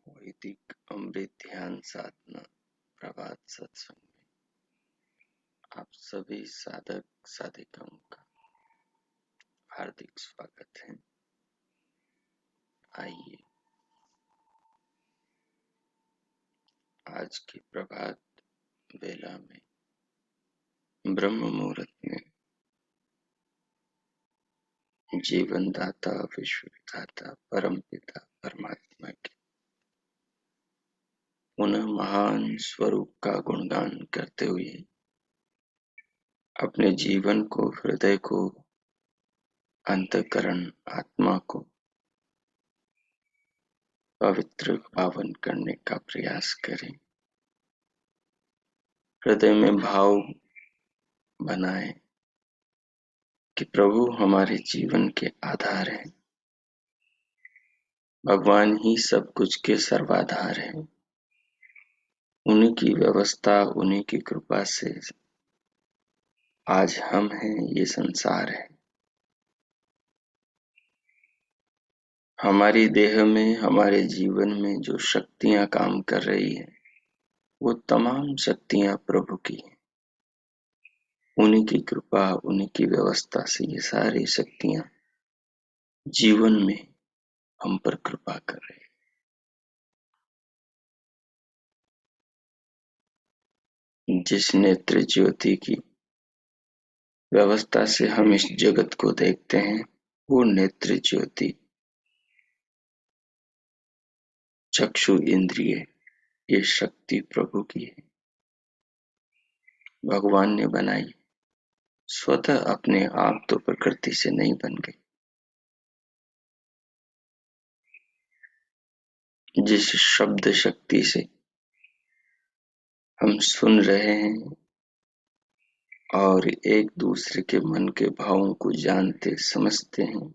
वैदिक अमृत ध्यान साधना प्रभात सत्संग में आप सभी साधक साधिकाओं का हार्दिक स्वागत है। आइए आज की प्रभात वेला में ब्रह्म मुहूर्त में जीवन दाता विश्व विधाता परम पिता परमात्मा के पुनः महान स्वरूप का गुणगान करते हुए अपने जीवन को, हृदय को, अंतःकरण, आत्मा को पवित्र पावन करने का प्रयास करें। हृदय में भाव बनाएं कि प्रभु हमारे जीवन के आधार हैं। भगवान ही सब कुछ के सर्वाधार हैं। उन्हीं की व्यवस्था, उन्हीं की कृपा से आज हम हैं, ये संसार है। हमारी देह में, हमारे जीवन में जो शक्तियां काम कर रही है वो तमाम शक्तियां प्रभु की हैं। उन्हीं की कृपा, उन्हीं की व्यवस्था से ये सारी शक्तियां जीवन में हम पर कृपा कर रही है। जिस नेत्र ज्योति की व्यवस्था से हम इस जगत को देखते हैं वो नेत्र ज्योति चक्षु इंद्रिय, ये शक्ति प्रभु की है। भगवान ने बनाई, स्वतः अपने आप तो प्रकृति से नहीं बन गई। जिस शब्द शक्ति से हम सुन रहे हैं और एक दूसरे के मन के भावों को जानते समझते हैं,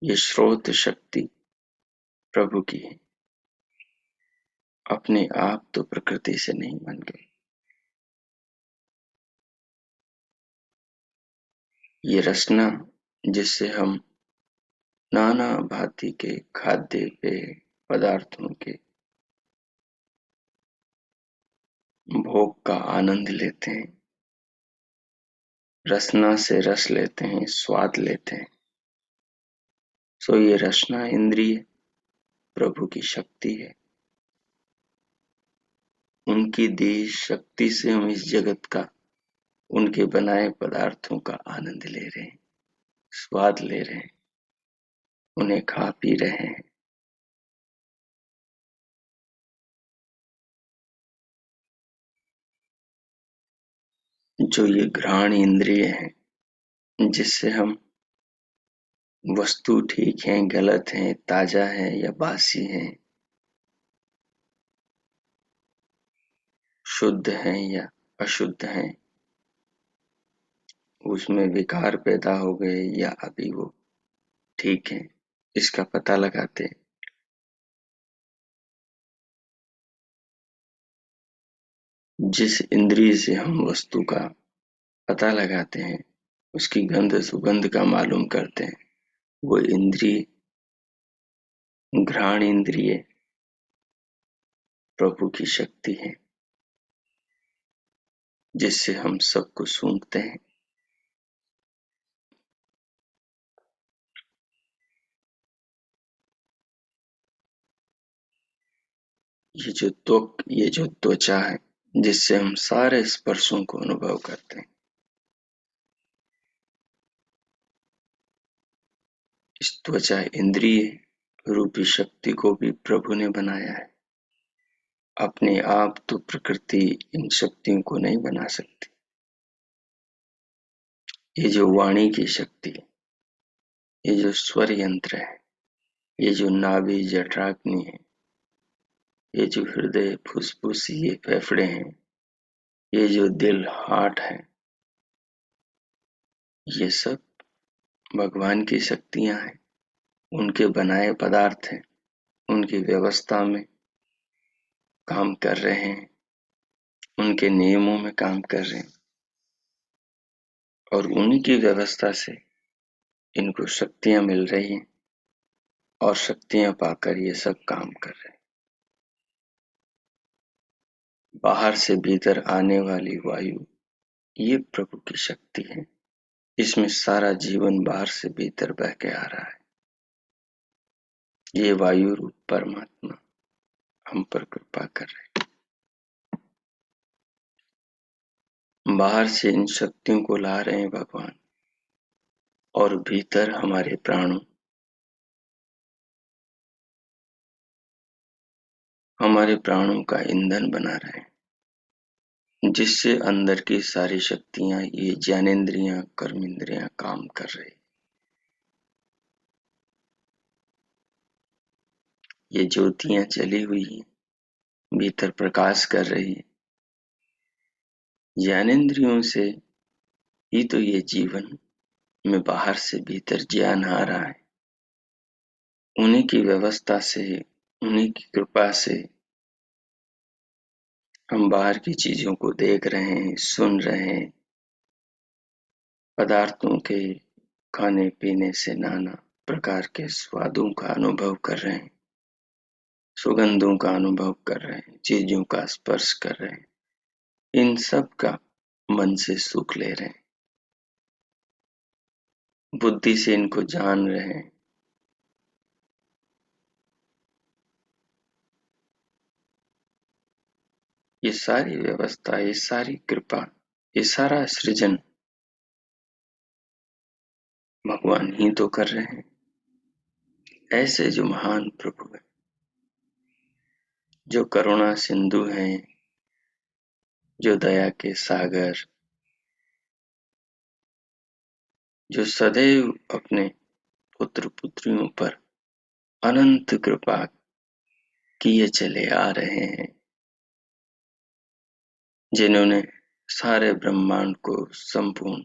ये स्रोत शक्ति प्रभु की है। अपने आप तो प्रकृति से नहीं बन गई। ये रचना जिससे हम नाना भांति के खाद्य पेय पदार्थों के भोग का आनंद लेते हैं, रसना से रस लेते हैं, स्वाद लेते हैं। सो ये रसना इंद्रिय प्रभु की शक्ति है। उनकी दी शक्ति से हम इस जगत का, उनके बनाए पदार्थों का आनंद ले रहे हैं, स्वाद ले रहे हैं, उन्हें खा पी रहे हैं। जो ये घ्राण इंद्रिय है जिससे हम वस्तु ठीक है, गलत है, ताजा है या बासी है, शुद्ध है या अशुद्ध है, उसमें विकार पैदा हो गए या अभी वो ठीक है, इसका पता लगाते हैं। जिस इंद्रिय से हम वस्तु का पता लगाते हैं, उसकी गंध सुगंध का मालूम करते हैं, वो इंद्रिय घ्राण इंद्रिय प्रभु की शक्ति है जिससे हम सबको सूंघते हैं। ये जो त्वचा है जिससे हम सारे स्पर्शों को अनुभव करते हैं। इस त्वचा इंद्रिय रूपी शक्ति को भी प्रभु ने बनाया है। अपने आप तो प्रकृति इन शक्तियों को नहीं बना सकती। ये जो वाणी की शक्ति है, ये जो स्वर यंत्र है, ये जो नाभि जठराग्नि है, ये जो हृदय फुसफुस ये फेफड़े हैं, ये जो दिल हार्ट है, ये सब भगवान की शक्तियां हैं। उनके बनाए पदार्थ हैं, उनकी व्यवस्था में काम कर रहे हैं, उनके नियमों में काम कर रहे हैं और उन्हीं की व्यवस्था से इनको शक्तियां मिल रही हैं और शक्तियां पाकर ये सब काम कर रहे हैं। बाहर से भीतर आने वाली वायु ये प्रभु की शक्ति है। इसमें सारा जीवन बाहर से भीतर बह के आ रहा है। ये वायु रूप परमात्मा हम पर कृपा कर रहे हैं। बाहर से इन शक्तियों को ला रहे हैं भगवान और भीतर हमारे प्राणों का ईंधन बना रहे हैं, जिससे अंदर की सारी शक्तियां ये ज्ञानेंद्रियां कर्मेंद्रियां काम कर रही। ये ज्योतियां चली हुई हैं, भीतर प्रकाश कर रही है। ज्ञानेंद्रियों से ही तो ये जीवन में बाहर से भीतर ज्ञान आ रहा है। उन्हीं की व्यवस्था से, उन्हीं की कृपा से हम बाहर की चीजों को देख रहे हैं, सुन रहे हैं। पदार्थों के खाने पीने से नाना प्रकार के स्वादों का अनुभव कर रहे हैं, सुगंधों का अनुभव कर रहे हैं, चीजों का स्पर्श कर रहे हैं। इन सब का मन से सुख ले रहे हैं, बुद्धि से इनको जान रहे हैं। ये सारी व्यवस्था, ये सारी कृपा, ये सारा सृजन भगवान ही तो कर रहे हैं। ऐसे जो महान प्रभु है, जो करुणा सिंधु हैं, जो दया के सागर, जो सदैव अपने पुत्र पुत्रियों पर अनंत कृपा किए चले आ रहे हैं, जिन्होंने सारे ब्रह्मांड को, संपूर्ण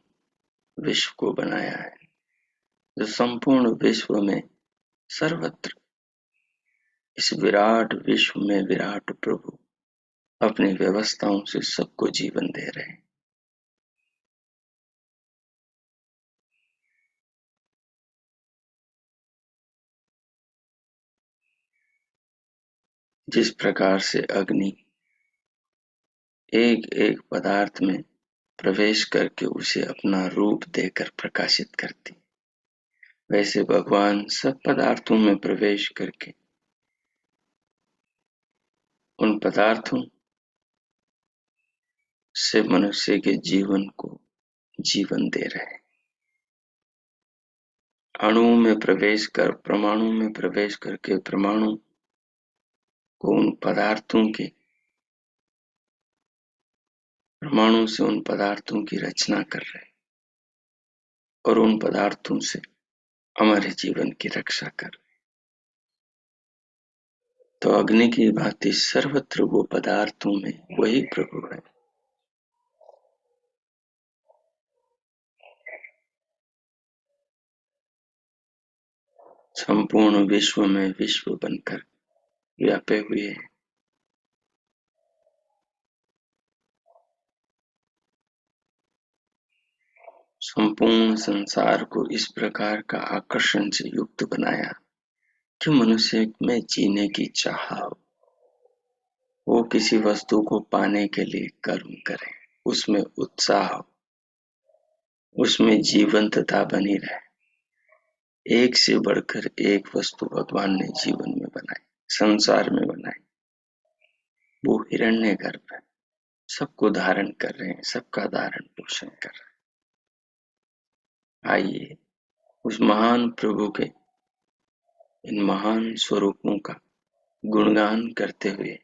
विश्व को बनाया है, जो संपूर्ण विश्व में सर्वत्र इस विराट विश्व में विराट प्रभु अपनी व्यवस्थाओं से सबको जीवन दे रहे हैं। जिस प्रकार से अग्नि एक एक पदार्थ में प्रवेश करके उसे अपना रूप देकर प्रकाशित करती, वैसे भगवान सब पदार्थों में प्रवेश करके उन पदार्थों से मनुष्य के जीवन को जीवन दे रहे हैं। अणुओं में प्रवेश कर, परमाणु में प्रवेश करके परमाणु को उन पदार्थों के, परमाणु से उन पदार्थों की रचना कर रहे हैं और उन पदार्थों से हमारे जीवन की रक्षा कर रहे हैं। तो अग्नि की भांति सर्वत्र वो पदार्थों में वही प्रभु है। संपूर्ण विश्व में विश्व बनकर व्यापे हुए हैं। संपूर्ण संसार को इस प्रकार का आकर्षण से युक्त बनाया कि मनुष्य में जीने की चाह हो। वो किसी वस्तु को पाने के लिए कर्म करें, उसमें उत्साह हो, उसमें जीवंतता बनी रहे। एक से बढ़कर एक वस्तु भगवान ने जीवन में बनाई, संसार में बनाई। वो हिरण्यगर्भ है, सबको धारण कर रहे हैं, सबका धारण पोषण कर रहे हैं। आइए उस महान प्रभु के इन महान स्वरूपों का गुणगान करते हुए,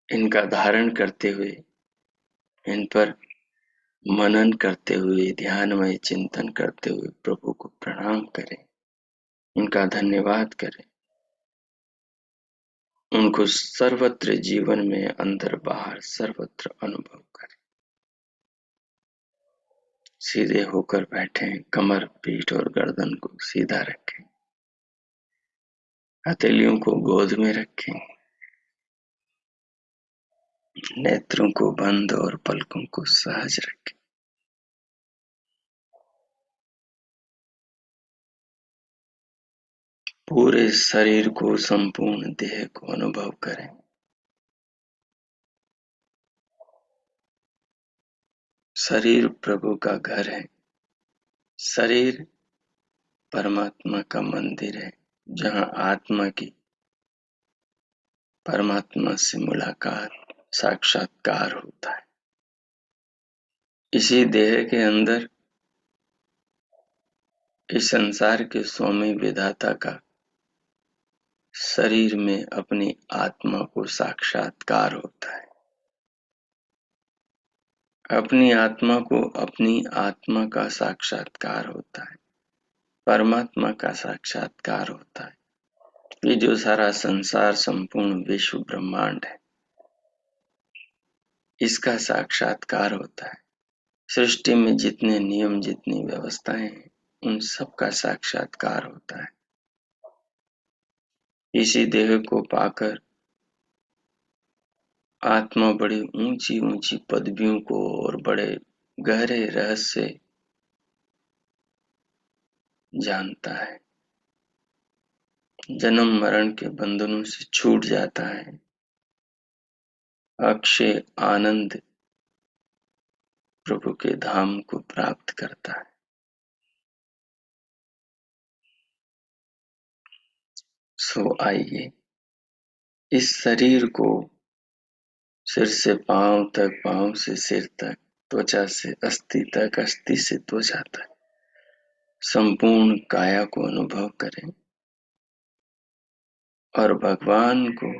इनका धारण करते हुए, इन पर मनन करते हुए, ध्यानमय चिंतन करते हुए प्रभु को प्रणाम करें, उनका धन्यवाद करें, उनको सर्वत्र जीवन में अंदर बाहर सर्वत्र अनुभव करें। सीधे होकर बैठें, कमर, पीठ और गर्दन को सीधा रखें, हथेलियों को गोद में रखें, नेत्रों को बंद और पलकों को सहज रखें। पूरे शरीर को, संपूर्ण देह को अनुभव करें। शरीर प्रभु का घर है, शरीर परमात्मा का मंदिर है, जहाँ आत्मा की परमात्मा से मुलाकात, साक्षात्कार होता है। इसी देह के अंदर इस संसार के स्वामी विधाता का शरीर में अपनी आत्मा को साक्षात्कार होता है। अपनी आत्मा को अपनी आत्मा का साक्षात्कार होता है, परमात्मा का साक्षात्कार होता है। ये जो सारा संसार, संपूर्ण विश्व ब्रह्मांड है, इसका साक्षात्कार होता है। सृष्टि में जितने नियम, जितनी व्यवस्थाएं हैं, उन सब का साक्षात्कार होता है। इसी देह को पाकर आत्मा बड़ी ऊंची ऊंची पदवियों को और बड़े गहरे रहस्य जानता है। जन्म मरण के बंधनों से छूट जाता है, अक्षय आनंद प्रभु के धाम को प्राप्त करता है। सो आइए इस शरीर को सिर से पांव तक, पांव से सिर तक, त्वचा से अस्थि तक, अस्थि से त्वचा तक संपूर्ण काया को अनुभव करें और भगवान को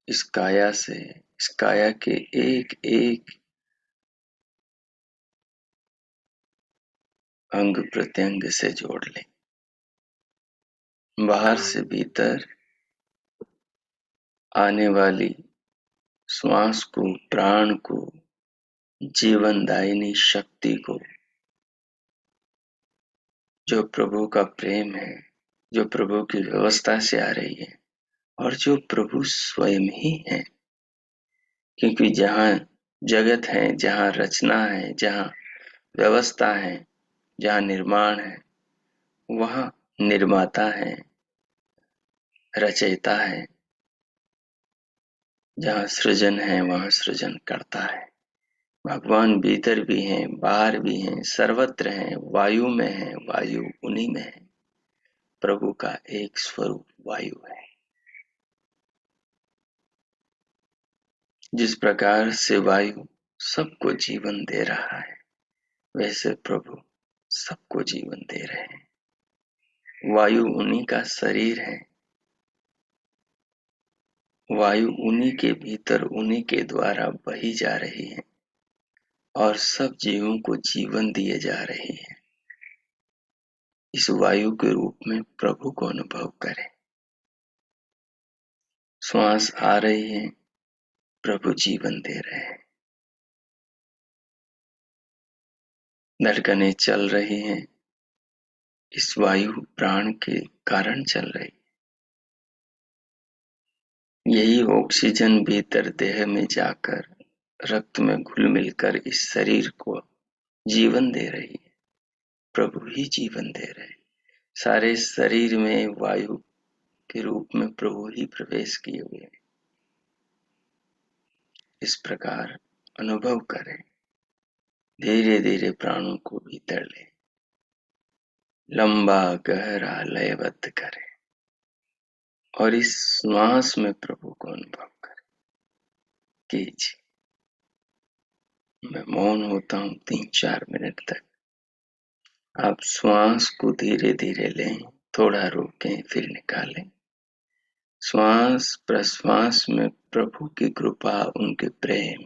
इस काया से, इस काया के एक एक अंग प्रत्यंग से जोड़ लें। बाहर से भीतर आने वाली श्वास को, प्राण को, जीवनदायिनी शक्ति को, जो प्रभु का प्रेम है, जो प्रभु की व्यवस्था से आ रही है और जो प्रभु स्वयं ही है। क्योंकि जहाँ जगत है, जहाँ रचना है, जहाँ व्यवस्था है, जहाँ निर्माण है, वहाँ निर्माता है, रचयिता है। जहाँ सृजन है, वहाँ सृजन करता है। भगवान भीतर भी हैं, बाहर भी हैं, सर्वत्र हैं, वायु में हैं, वायु उन्हीं में है। प्रभु का एक स्वरूप वायु है। जिस प्रकार से वायु सबको जीवन दे रहा है, वैसे प्रभु सबको जीवन दे रहे हैं। वायु उन्हीं का शरीर है, वायु उन्हीं के भीतर, उन्हीं के द्वारा बही जा रही है और सब जीवों को जीवन दिए जा रही है। इस वायु के रूप में प्रभु को अनुभव करें। श्वास आ रही है, प्रभु जीवन दे रहे हैं। धड़कनें चल रही हैं, इस वायु प्राण के कारण चल रही। यही ऑक्सीजन भीतर देह में जाकर रक्त में घुल मिलकर इस शरीर को जीवन दे रही है। प्रभु ही जीवन दे रहे हैं। सारे शरीर में वायु के रूप में प्रभु ही प्रवेश किए हुए हैं। इस प्रकार अनुभव करें। धीरे धीरे प्राणों को भीतर ले, लंबा गहरा लयबद्ध करें और इस श्वास में प्रभु को अनुभव करें। कीजिए। मैं मौन होता हूँ 3-4 मिनट तक। आप श्वास को धीरे धीरे लें, थोड़ा रोकें, फिर निकालें। श्वास प्रश्वास में प्रभु की कृपा, उनके प्रेम,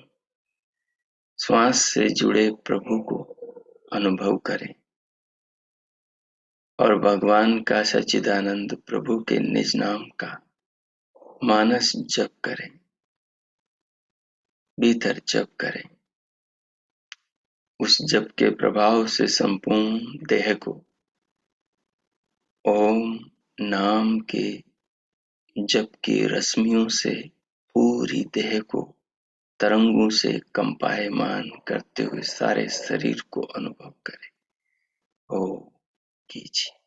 श्वास से जुड़े प्रभु को अनुभव करें और भगवान का सच्चिदानंद प्रभु के निज नाम का मानस जप करें, भीतर जप करें। उस जप के प्रभाव से संपूर्ण देह को ओम नाम के जप की रश्मियों से पूरी देह को तरंगों से कंपायमान करते हुए सारे शरीर को अनुभव करें। ओम कीजिए।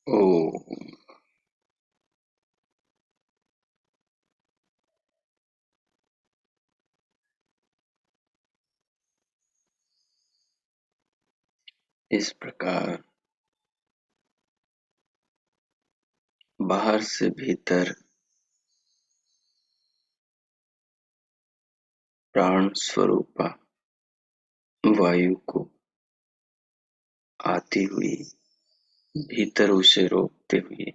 ओम। इस प्रकार बाहर से भीतर प्राण स्वरूपा वायु को आती हुई भीतर उसे रोकते हुए,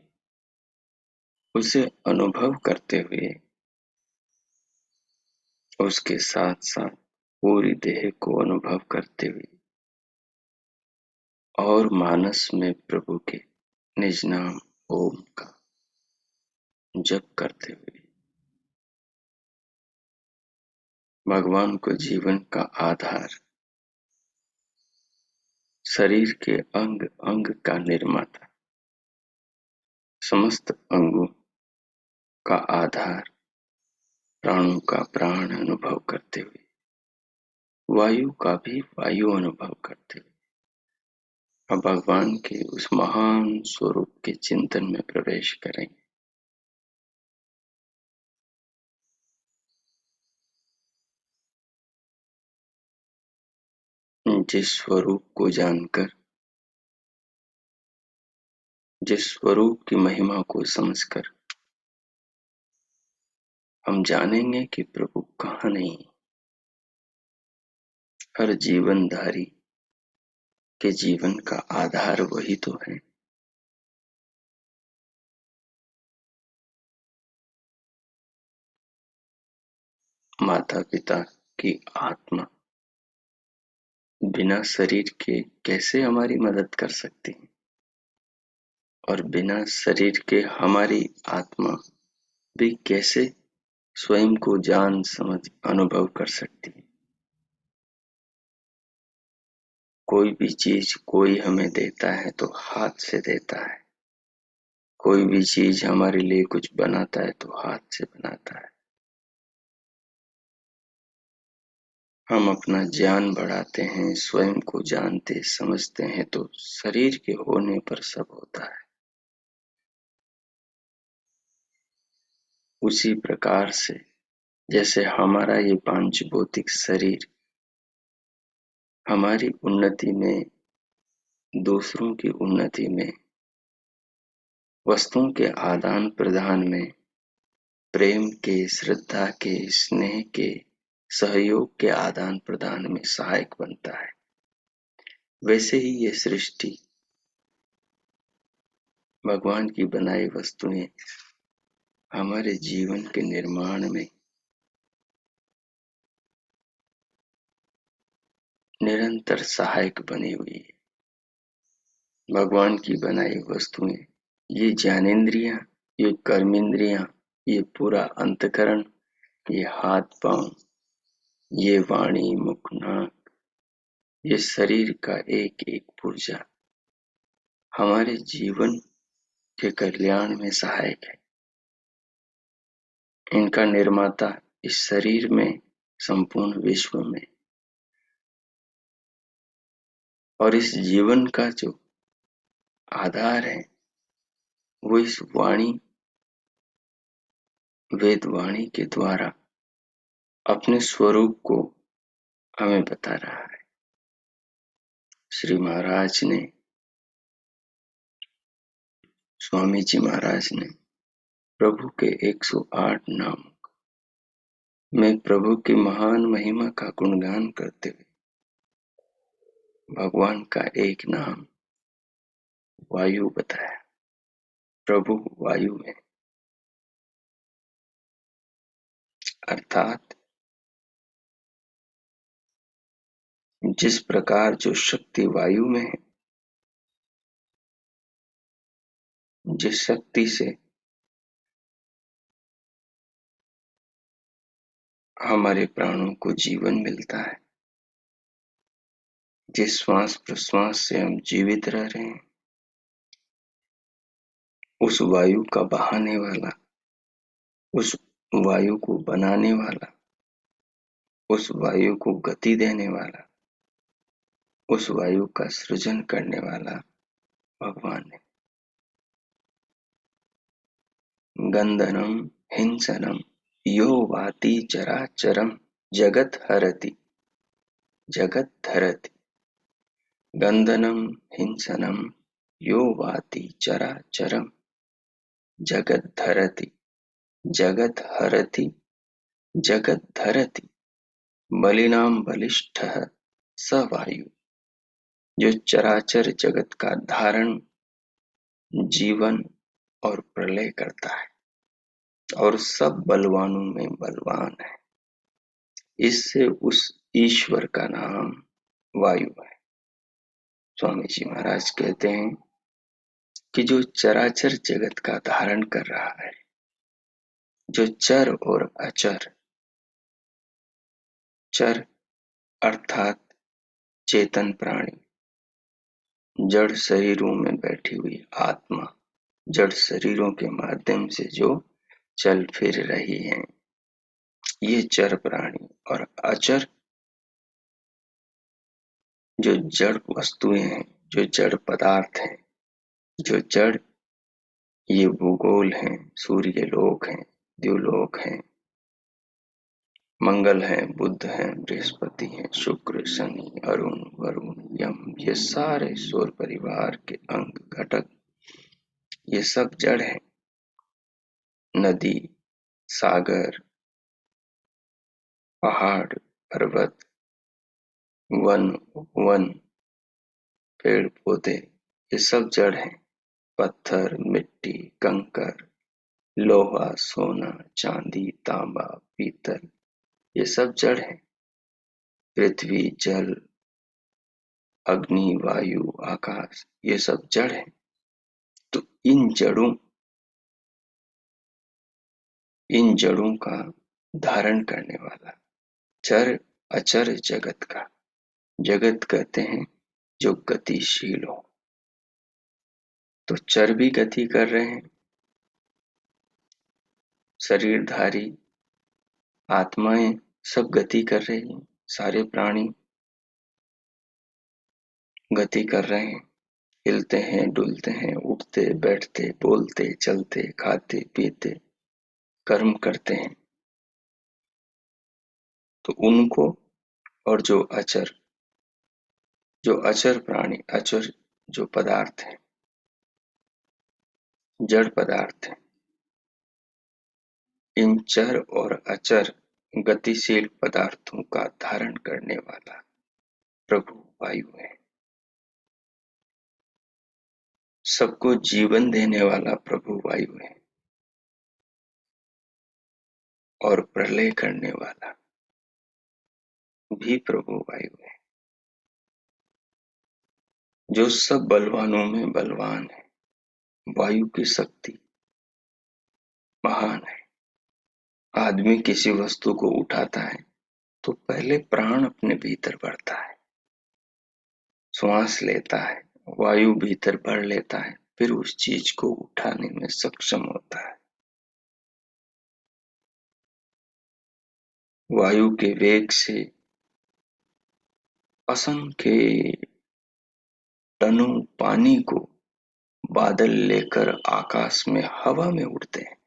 उसे अनुभव करते हुए, उसके साथ साथ पूरी देह को अनुभव करते हुए और मानस में प्रभु के निज नाम ओम का जप करते हुए भगवान को जीवन का आधार, शरीर के अंग अंग का निर्माता, समस्त अंगों का आधार, प्राणों का प्राण अनुभव करते हुए, वायु का भी वायु अनुभव करते हुए अब भगवान के उस महान स्वरूप के चिंतन में प्रवेश करेंगे। जिस स्वरूप को जानकर, जिस स्वरूप की महिमा को समझकर हम जानेंगे कि प्रभु कहाँ नहीं, हर जीवनधारी के जीवन का आधार वही तो है। माता पिता की आत्मा बिना शरीर के कैसे हमारी मदद कर सकती है, और बिना शरीर के हमारी आत्मा भी कैसे स्वयं को जान समझ अनुभव कर सकती है। कोई भी चीज कोई हमें देता है तो हाथ से देता है, कोई भी चीज हमारे लिए कुछ बनाता है तो हाथ से बनाता है। हम अपना ज्ञान बढ़ाते हैं, स्वयं को जानते समझते हैं तो शरीर के होने पर सब होता है। उसी प्रकार से जैसे हमारा ये पांच भौतिक शरीर हमारी उन्नति में, दूसरों की उन्नति में, वस्तुओं के आदान प्रदान में, प्रेम के, श्रद्धा के, स्नेह के, सहयोग के आदान प्रदान में सहायक बनता है, वैसे ही ये सृष्टि भगवान की बनाई वस्तुएं हमारे जीवन के निर्माण में निरंतर सहायक बनी हुई है। भगवान की बनाई वस्तुएं, ये ज्ञानेंद्रियां, ये कर्मेंद्रियां, ये पूरा अंतकरण, ये हाथ पांव, ये वाणी मुख नाक, ये शरीर का एक एक पुर्जा हमारे जीवन के कल्याण में सहायक है। इनका निर्माता इस शरीर में, संपूर्ण विश्व में, और इस जीवन का जो आधार है वो इस वाणी, वेद वाणी के द्वारा अपने स्वरूप को हमें बता रहा है। श्री महाराज ने, स्वामी जी महाराज ने प्रभु के 108 नाम में प्रभु की महान महिमा का गुणगान करते हुए भगवान का एक नाम वायु बताया। प्रभु वायु में, अर्थात जिस प्रकार जो शक्ति वायु में है, जिस शक्ति से हमारे प्राणों को जीवन मिलता है, जिस श्वास प्रश्वास से हम जीवित रह रहे हैं, उस वायु का बहाने वाला, उस वायु को बनाने वाला, उस वायु को गति देने वाला, उस वायु का सृजन करने वाला भगवान है। गंधनम हिंसनम यो वाति चराचरम जगत हरति जगत धरति। गंधनम हिंसनम यो वाति चराचरम जगत धरति जगत हरति जगत धरति। बलिनाम बलिष्ठः स वायु। जो चराचर जगत का धारण, जीवन और प्रलय करता है और सब बलवानों में बलवान है, इससे उस ईश्वर का नाम वायु है। स्वामी जी महाराज कहते हैं कि जो चराचर जगत का धारण कर रहा है, जो चर और अचर, चर अर्थात चेतन प्राणी, जड़ शरीरों में बैठी हुई आत्मा, जड़ शरीरों के माध्यम से जो चल फिर रही हैं, ये चर प्राणी। और अचर जो जड़ वस्तुएं हैं, जो जड़ पदार्थ हैं, जो जड़, ये भूगोल हैं, सूर्य लोक हैं, द्युलोक हैं, मंगल हैं, बुध हैं, बृहस्पति हैं, शुक्र, शनि, अरुण, वरुण, यम, ये सारे सौर परिवार के अंग घटक, ये सब जड़ हैं। नदी, सागर, पहाड़, पर्वत, वन, उपवन, पेड़ पौधे, ये सब जड़ हैं। पत्थर, मिट्टी, कंकर, लोहा, सोना, चांदी, तांबा, पीतल, ये सब जड़ हैं। पृथ्वी, जल, अग्नि, वायु, आकाश, ये सब जड़ हैं। तो इन जड़ों का धारण करने वाला चर अचर जगत का, जगत कहते हैं जो गतिशील हो। तो चर भी गति कर रहे हैं, शरीरधारी आत्माएं सब गति कर रही हैं, सारे प्राणी गति कर रहे हैं, हिलते हैं, डुलते हैं, उठते, बैठते, बोलते, चलते, खाते, पीते, कर्म करते हैं। तो उनको, और जो अचर प्राणी, अचर जो पदार्थ है, जड़ पदार्थ है, इन चर और अचर गतिशील पदार्थों का धारण करने वाला प्रभु वायु है। सबको जीवन देने वाला प्रभु वायु है और प्रलय करने वाला भी प्रभु वायु है। जो सब बलवानों में बलवान है, वायु की शक्ति महान है। आदमी किसी वस्तु को उठाता है तो पहले प्राण अपने भीतर भरता है, श्वास लेता है, वायु भीतर भर लेता है, फिर उस चीज को उठाने में सक्षम होता है। वायु के वेग से असंख्य टनों पानी को बादल लेकर आकाश में हवा में उड़ते हैं।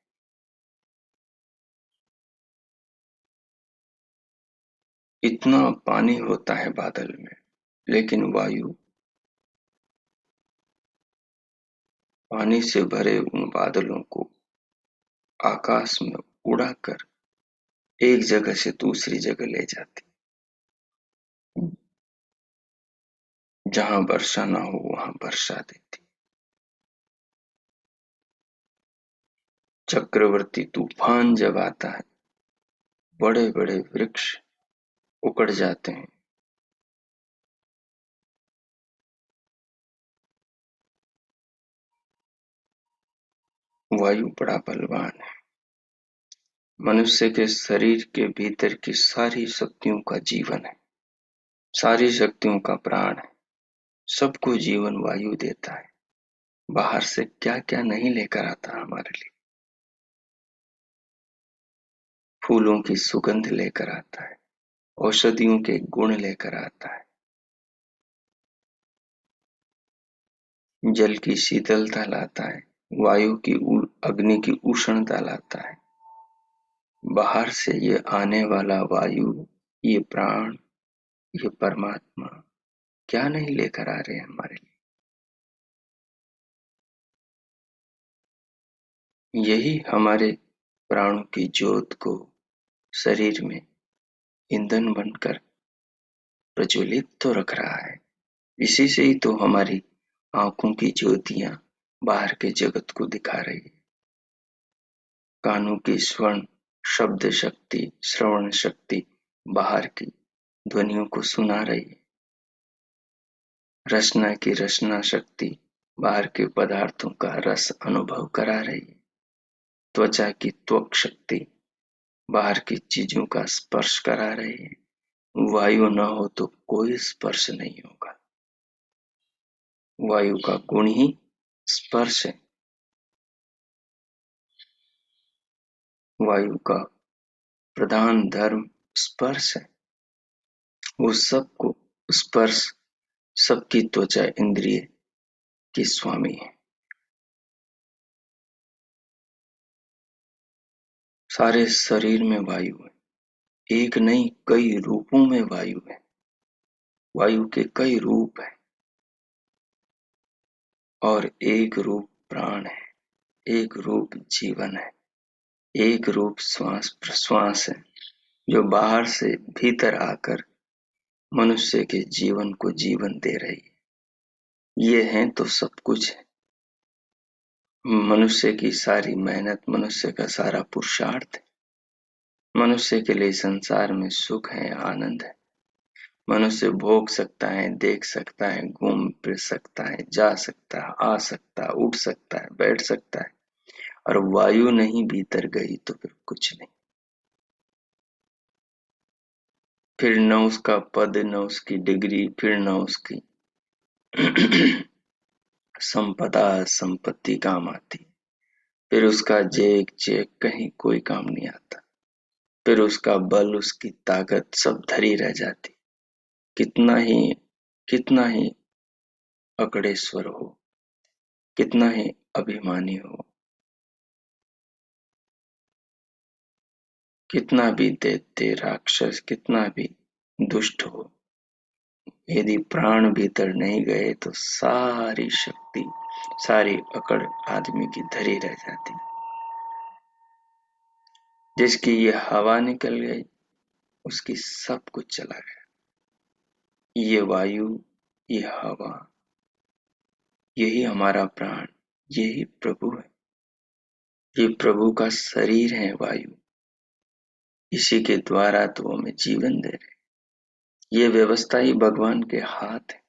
इतना पानी होता है बादल में, लेकिन वायु पानी से भरे उन बादलों को आकाश में उड़ाकर एक जगह से दूसरी जगह ले जाती। जहां वर्षा ना हो वहां वर्षा देती। चक्रवर्ती तूफान जब आता है, बड़े बड़े वृक्ष उखड़ जाते हैं। वायु बड़ा बलवान है। मनुष्य के शरीर के भीतर की सारी शक्तियों का जीवन है, सारी शक्तियों का प्राण है। सबको जीवन वायु देता है। बाहर से क्या क्या नहीं लेकर आता हमारे लिए। फूलों की सुगंध लेकर आता है, औषधियों के गुण लेकर आता है, जल की शीतलता लाता है, वायु की अग्नि की उष्णता लाता है। बाहर से ये आने वाला वायु, ये प्राण, ये परमात्मा क्या नहीं लेकर आ रहे हैं हमारे लिए। यही हमारे प्राणों की ज्योत को शरीर में ईंधन बनकर प्रज्वलित तो रख रहा है। इसी से ही तो हमारी आंखों की ज्योतियां बाहर के जगत को दिखा रही है। कानों की स्वर्ण शब्द शक्ति, श्रवण शक्ति बाहर की ध्वनियों को सुना रही है। रसना की रसना शक्ति बाहर के पदार्थों का रस अनुभव करा रही है। त्वचा की त्वक शक्ति बाहर की चीजों का स्पर्श करा रही है। वायु न हो तो कोई स्पर्श नहीं होगा। वायु का गुण ही स्पर्श है। वायु का प्रधान धर्म स्पर्श है। वो सबको स्पर्श, सबकी त्वचा इंद्रिय की स्वामी है। सारे शरीर में वायु है। एक नहीं, कई रूपों में वायु है। वायु के कई रूप हैं और एक रूप प्राण है, एक रूप जीवन है, एक रूप श्वास प्रश्वास है, जो बाहर से भीतर आकर मनुष्य के जीवन को जीवन दे रही है। ये है तो सब कुछ है। मनुष्य की सारी मेहनत, मनुष्य का सारा पुरुषार्थ है। मनुष्य के लिए संसार में सुख है, आनंद है। मनुष्य भोग सकता है, देख सकता है, घूम फिर सकता है, जा सकता है, आ सकता है, उठ सकता है, बैठ सकता है। और वायु नहीं भीतर गई तो फिर कुछ नहीं। फिर न उसका पद, न उसकी डिग्री, फिर न उसकी संपदा संपत्ति काम आती। फिर उसका जेक चेक कहीं कोई काम नहीं आता। फिर उसका बल, उसकी ताकत सब धरी रह जाती। कितना ही अकड़ेश्वर हो, कितना ही अभिमानी हो, कितना भी दैत्य राक्षस, कितना भी दुष्ट हो, यदि प्राण भीतर नहीं गए तो सारी शक्ति, सारी अकड़ आदमी की धरी रह जाती। जिसकी ये हवा निकल गई, उसकी सब कुछ चला गया। ये वायु, ये हवा, यही हमारा प्राण, यही प्रभु है। ये प्रभु का शरीर है वायु। इसी के द्वारा तो हमें जीवन दे रहे। ये व्यवस्था ही भगवान के हाथ है।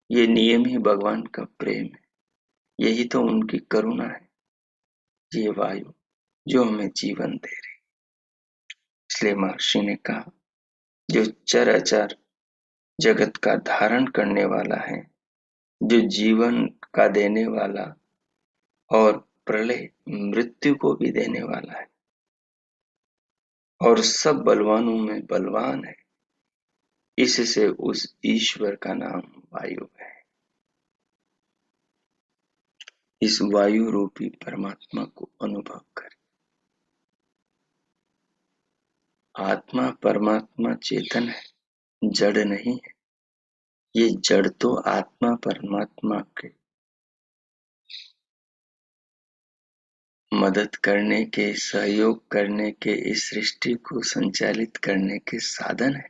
ये नियम ही भगवान का प्रेम है। यही तो उनकी करुणा है। ये वायु जो हमें जीवन दे रही। इसलिए महर्षि ने कहा, जो चराचर जगत का धारण करने वाला है, जो जीवन का देने वाला और प्रलय मृत्यु को भी देने वाला है और सब बलवानों में बलवान है, इससे उस ईश्वर का नाम वायु है। इस वायु रूपी परमात्मा को अनुभव करें। आत्मा परमात्मा चेतन है, जड़ नहीं है। ये जड़ तो आत्मा परमात्मा के मदद करने के, सहयोग करने के, इस सृष्टि को संचालित करने के साधन है।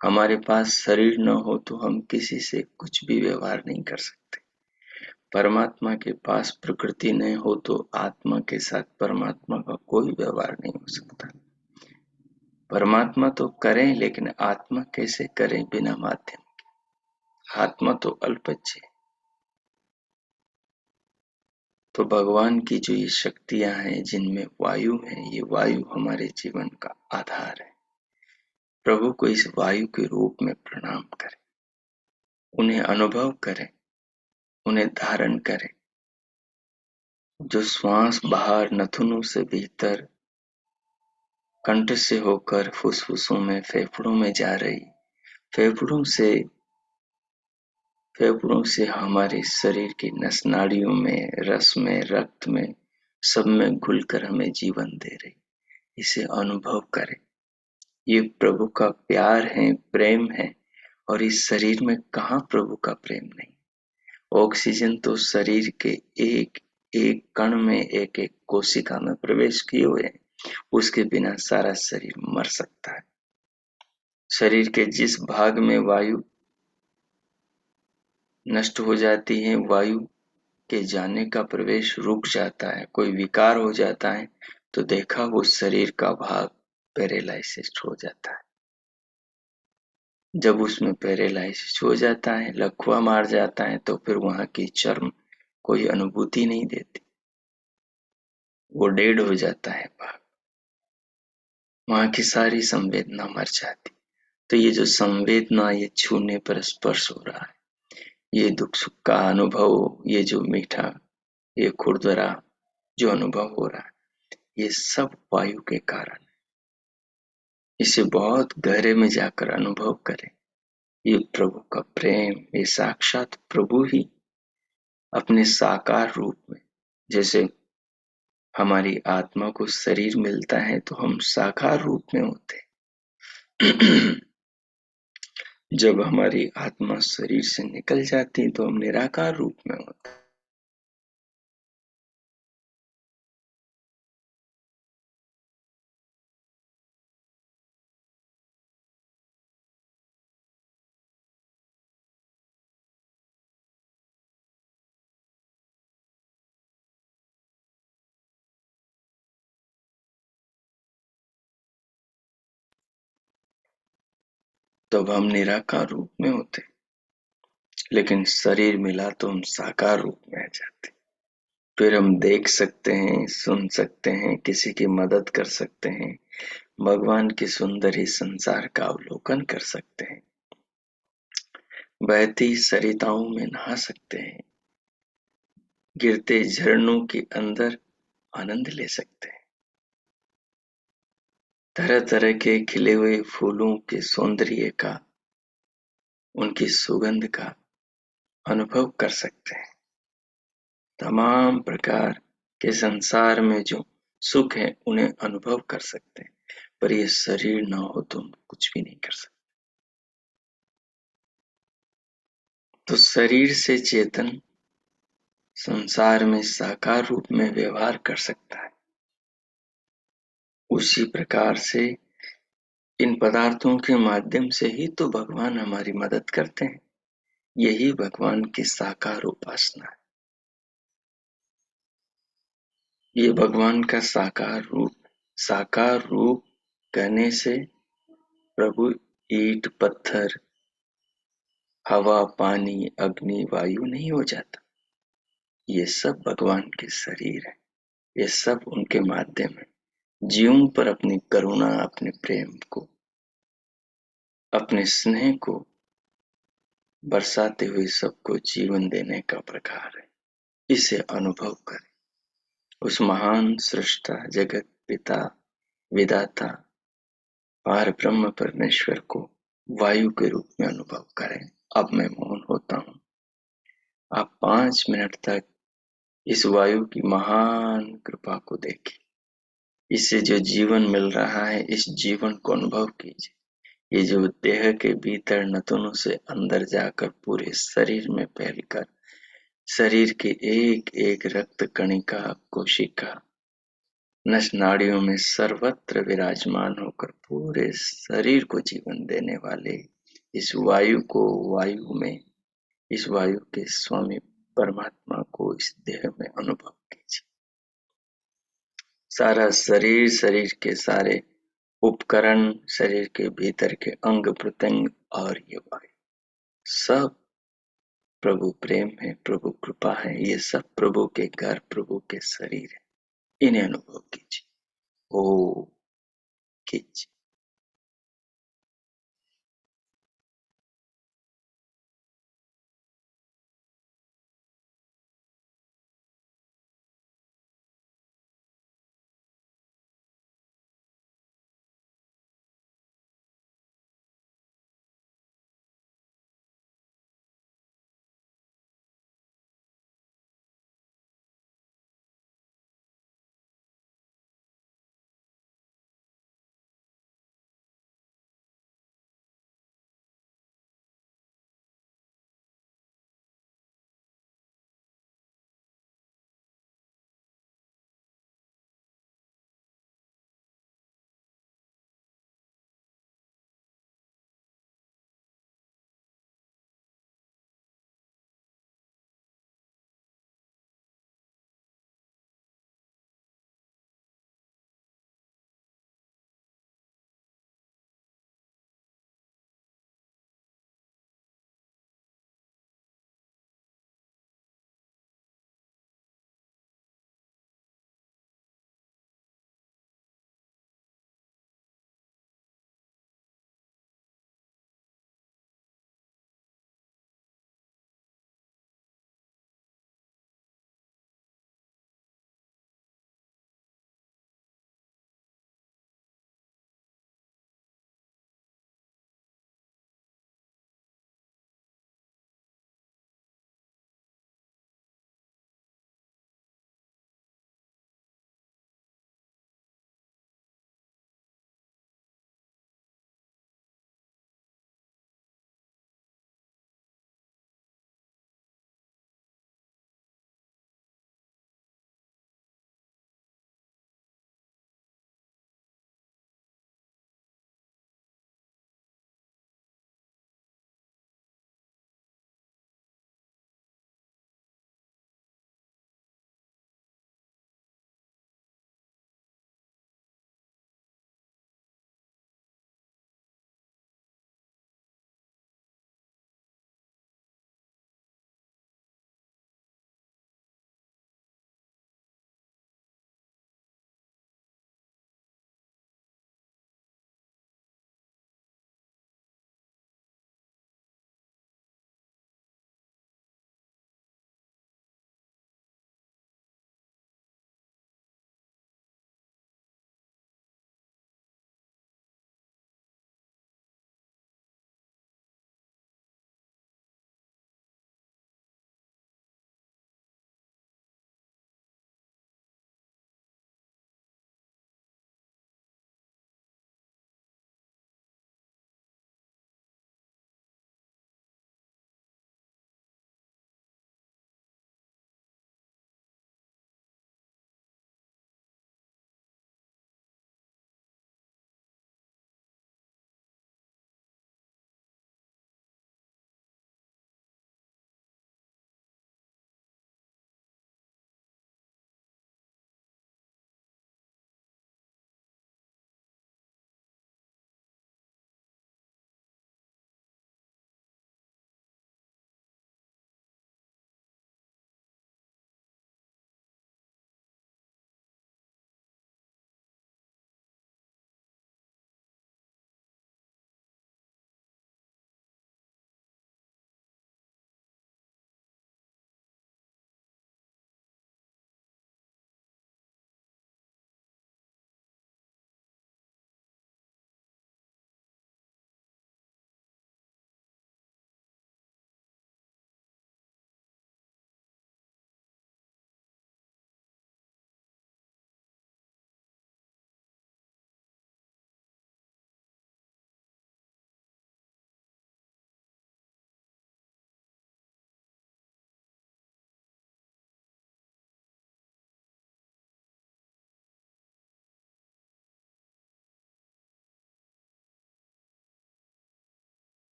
हमारे पास शरीर न हो तो हम किसी से कुछ भी व्यवहार नहीं कर सकते। परमात्मा के पास प्रकृति नहीं हो तो आत्मा के साथ परमात्मा का कोई व्यवहार नहीं हो सकता। परमात्मा तो करें, लेकिन आत्मा कैसे करें बिना माध्यम के? आत्मा तो अल्पज्य है। तो भगवान की जो ये शक्तियां हैं, जिनमें वायु है, ये वायु हमारे जीवन का आधार है। प्रभु को इस वायु के रूप में प्रणाम करें, उन्हें अनुभव करें, उन्हें धारण करें। जो श्वास बाहर नथुनों से भीतर, कंठ से होकर फुसफुसों में, फेफड़ों में जा रही, फेफड़ों से फेफड़ों से हमारे शरीर की नस नाड़ियों में, रस में, रक्त में, सब में घुलकर हमें जीवन दे रही। इसे अनुभव करें। ये प्रभु का प्यार है, प्रेम है। और इस शरीर में कहाँ प्रभु का प्रेम नहीं। ऑक्सीजन तो शरीर के एक एक कण में, एक एक कोशिका में प्रवेश किए हुए है। उसके बिना सारा शरीर मर सकता है। शरीर के जिस भाग में वायु नष्ट हो जाती है, वायु के जाने का प्रवेश रुक जाता है, कोई विकार हो जाता है, तो देखा वो शरीर का भाग पैरालिसिस हो जाता है। जब उसमें पैरालिसिस हो जाता है, लकवा मार जाता है, तो फिर वहां की चर्म कोई अनुभूति नहीं देती, वो डेड हो जाता है भाग। वहां की सारी संवेदना मर जाती। तो ये जो संवेदना, ये छूने पर स्पर्श हो रहा है, ये दुख सुख का अनुभव, ये जो मीठा, ये खुरदरा जो अनुभव हो रहा है, ये सब वायु के कारण। इसे बहुत गहरे में जाकर अनुभव करें। ये प्रभु का प्रेम, ये साक्षात प्रभु ही अपने साकार रूप में, जैसे हमारी आत्मा को शरीर मिलता है तो हम साकार रूप में होते। जब हमारी आत्मा शरीर से निकल जाती है तो हम निराकार रूप में होते। तब हम निराकार रूप में होते, लेकिन शरीर मिला तो हम साकार रूप में आ जाते। फिर हम देख सकते हैं, सुन सकते हैं, किसी की मदद कर सकते हैं, भगवान की सुंदर ही संसार का अवलोकन कर सकते हैं, बहती सरिताओं में नहा सकते हैं, गिरते झरनों के अंदर आनंद ले सकते हैं, तरह तरह के खिले हुए फूलों के सौंदर्य का, उनकी सुगंध का अनुभव कर सकते हैं। तमाम प्रकार के संसार में जो सुख है उन्हें अनुभव कर सकते हैं। पर ये शरीर ना हो तो हम कुछ भी नहीं कर सकते। तो शरीर से चेतन संसार में साकार रूप में व्यवहार कर सकता है। उसी प्रकार से इन पदार्थों के माध्यम से ही तो भगवान हमारी मदद करते हैं। यही भगवान की साकार उपासना है। ये भगवान का साकार रूप कहने से प्रभु ईंट, पत्थर, हवा, पानी, अग्नि, वायु नहीं हो जाता। ये सब भगवान के शरीर है। ये सब उनके माध्यम है। जीवों पर अपनी करुणा, अपने प्रेम को, अपने स्नेह को बरसाते हुए सबको जीवन देने का प्रकार है। इसे अनुभव करें। उस महान सृष्टा, जगत पिता, विधाता, पार ब्रह्म परमेश्वर को वायु के रूप में अनुभव करें। अब मैं मौन होता हूँ। आप 5 मिनट तक इस वायु की महान कृपा को देखें। इससे जो जीवन मिल रहा है, इस जीवन को अनुभव कीजिए। ये जो देह के भीतर नतनों से अंदर जाकर पूरे शरीर में फैलकर शरीर के एक एक रक्त कणिका, कोशिका, नस नाड़ियों में सर्वत्र विराजमान होकर पूरे शरीर को जीवन देने वाले इस वायु को, वायु में इस वायु के स्वामी परमात्मा को इस देह में अनुभव कीजिए। सारा शरीर, शरीर के सारे उपकरण, शरीर के भीतर के अंग प्रत्यंग और ये वायु सब प्रभु प्रेम है, प्रभु कृपा है। ये सब प्रभु के घर, प्रभु के शरीर है। इन्हें अनुभव कीजिए। ओ कीजिए।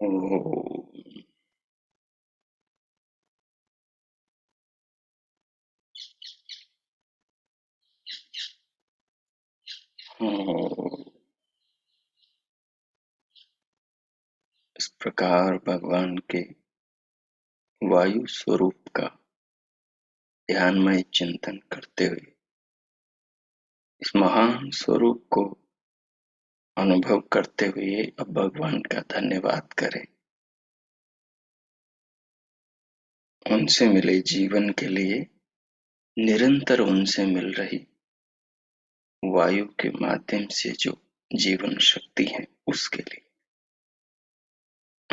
ओम। ओम। इस प्रकार भगवान के वायु स्वरूप का ध्यानमय चिंतन करते हुए इस महान स्वरूप को अनुभव करते हुए अब भगवान का धन्यवाद करें। उनसे मिले जीवन के लिए निरंतर उनसे मिल रही वायु के माध्यम से जो जीवन शक्ति है उसके लिए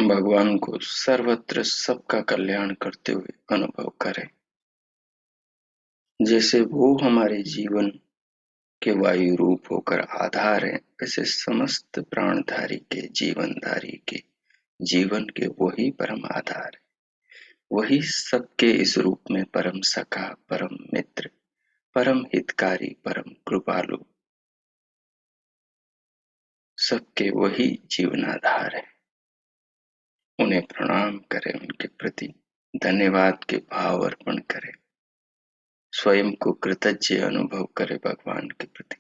भगवान को सर्वत्र सबका कल्याण करते हुए अनुभव करें। जैसे वो हमारे जीवन के वायु रूप होकर आधार है, वैसे समस्त प्राणधारी के जीवनधारी के जीवन के वही परम आधार है। वही सबके इस रूप में परम सखा, परम मित्र, परम हितकारी, परम कृपालु, सबके वही जीवनाधार है। उन्हें प्रणाम करें, उनके प्रति धन्यवाद के भाव अर्पण करें, स्वयं को कृतज्ञ अनुभव करें भगवान के प्रति।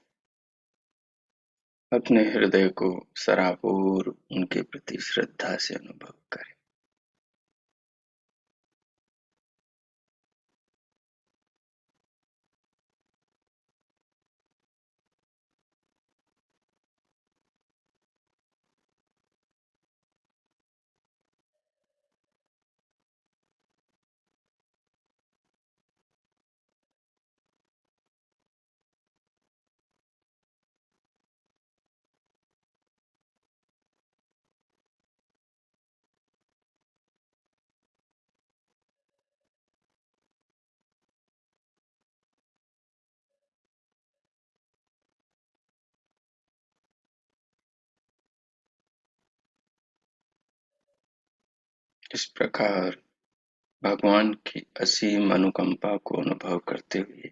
अपने हृदय को सराबोर उनके प्रति श्रद्धा से अनुभव करें। इस प्रकार भगवान की असीम अनुकंपा को अनुभव करते हुए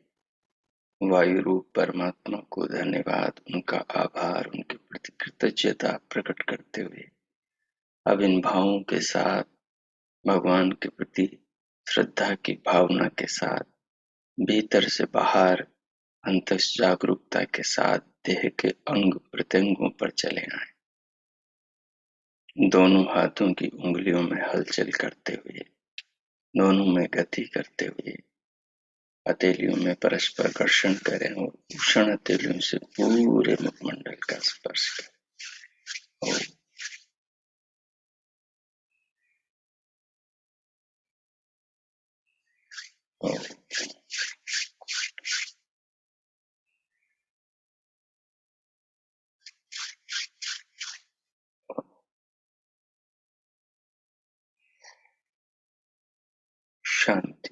वायु रूप परमात्मा को धन्यवाद, उनका आभार, उनके प्रति कृतज्ञता प्रकट करते हुए अब इन भावों के साथ भगवान के प्रति श्रद्धा की भावना के साथ भीतर से बाहर अंतस जागरूकता के साथ देह के अंग प्रत्यंगों पर चले आए। दोनों हाथों की उंगलियों में हलचल करते हुए, दोनों में गति करते हुए हथेलियों में परस्पर घर्षण करें और उष्ण हथेलियों से पूरे मुखमंडल का स्पर्श करें। ओम। ओम। शांति।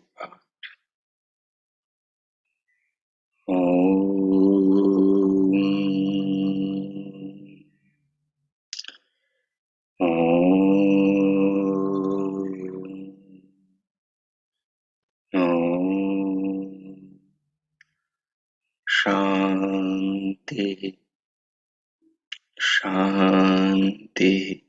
शांति। शांति।